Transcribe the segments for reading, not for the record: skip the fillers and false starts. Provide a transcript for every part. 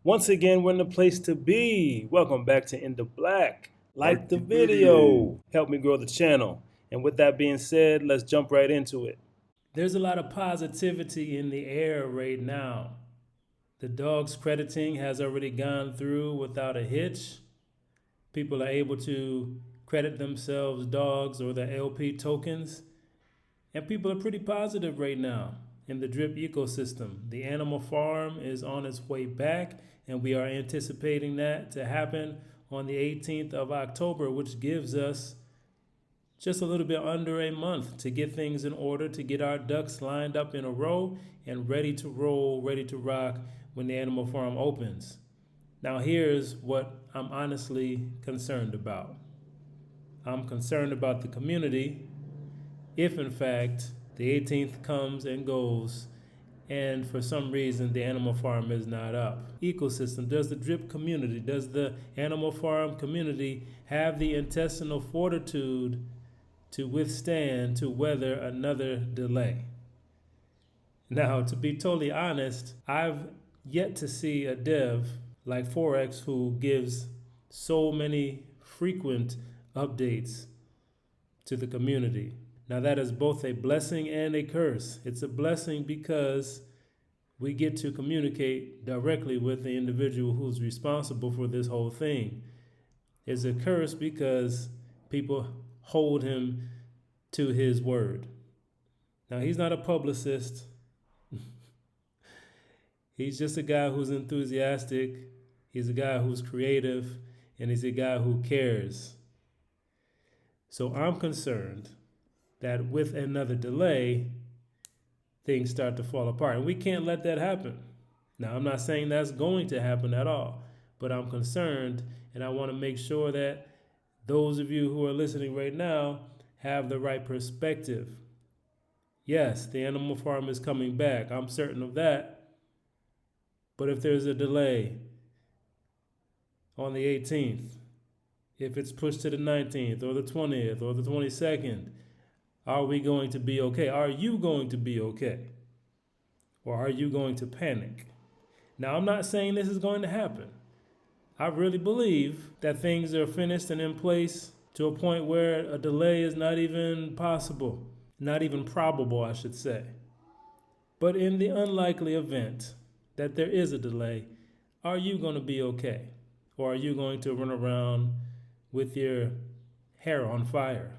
Once again, we're in the place to be. Welcome back to In the Black. Like the video. Help me grow the channel. And with that being said, let's jump right into it. There's a lot of positivity in the air right now. The dogs crediting has already gone through without a hitch. People are able to credit themselves dogs or the LP tokens. And people are pretty positive right now in the drip ecosystem. The animal farm is on its way back, and we are anticipating that to happen on the 18th of October, which gives us just a little bit under a month to get things in order, to get our ducks lined up in a row and ready to roll, ready to rock when the animal farm opens. Now, here's what I'm honestly concerned about. I'm concerned about the community if, in fact, the 18th comes and goes and for some reason the animal farm is not up. Ecosystem, does the drip community, does the animal farm community have the intestinal fortitude to withstand, to weather another delay? Now, to be totally honest, I've yet to see a dev like Forex who gives so many frequent updates to the community. Now, that is both a blessing and a curse. It's a blessing because we get to communicate directly with the individual who's responsible for this whole thing. It's a curse because people hold him to his word. Now, he's not a publicist. He's just a guy who's enthusiastic. He's a guy who's creative, and he's a guy who cares. So I'm concerned that with another delay, things start to fall apart. And we can't let that happen. Now, I'm not saying that's going to happen at all, but I'm concerned, and I want to make sure that those of you who are listening right now have the right perspective. Yes, the animal farm is coming back. I'm certain of that. But if there's a delay on the 18th, if it's pushed to the 19th or the 20th or the 22nd, are we going to be okay? Are you going to be okay? Or are you going to panic? Now, I'm not saying this is going to happen. I really believe that things are finished and in place to a point where a delay is not even possible, not even probable, I should say. But in the unlikely event that there is a delay, are you going to be okay? Or are you going to run around with your hair on fire?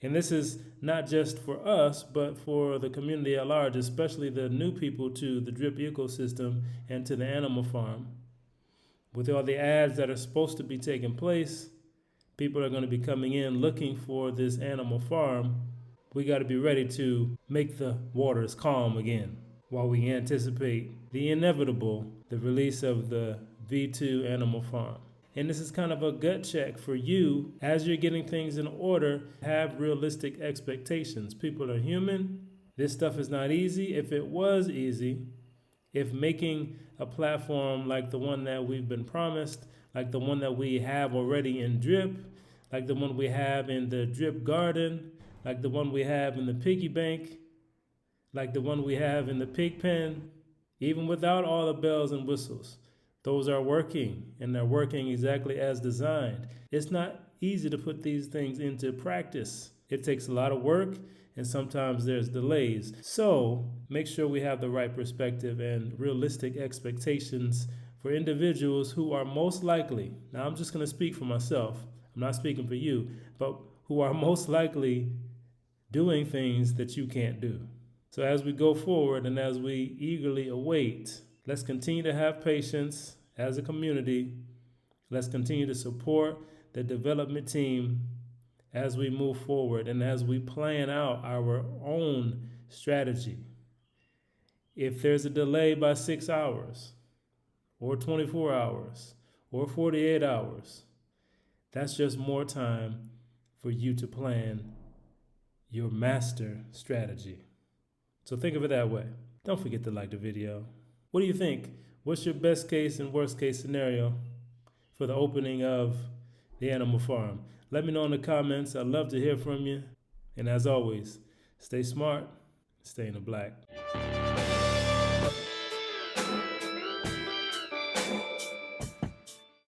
And this is not just for us, but for the community at large, especially the new people to the drip ecosystem and to the animal farm. With all the ads that are supposed to be taking place, people are going to be coming in looking for this animal farm. We got to be ready to make the waters calm again while we anticipate the inevitable, the release of the V2 animal farm. And this is kind of a gut check for you as you're getting things in order. Have realistic expectations. People are human. This stuff is not easy. If it was easy, if making a platform like the one that we've been promised, like the one that we have already in Drip, like the one we have in the Drip Garden, like the one we have in the Piggy Bank, like the one we have in the Pig Pen, even without all the bells and whistles, those are working, and they're working exactly as designed. It's not easy to put these things into practice. It takes a lot of work, and sometimes there's delays. So make sure we have the right perspective and realistic expectations for individuals who are most likely, now I'm just going to speak for myself, I'm not speaking for you, but who are most likely doing things that you can't do. So as we go forward and as we eagerly await, let's continue to have patience as a community. Let's continue to support the development team as we move forward and as we plan out our own strategy. If there's a delay by 6 hours or 24 hours or 48 hours, that's just more time for you to plan your master strategy. So think of it that way. Don't forget to like the video. What do you think? What's your best case and worst case scenario for the opening of the animal farm? Let me know in the comments. I'd love to hear from you. And as always, stay smart, stay in the black.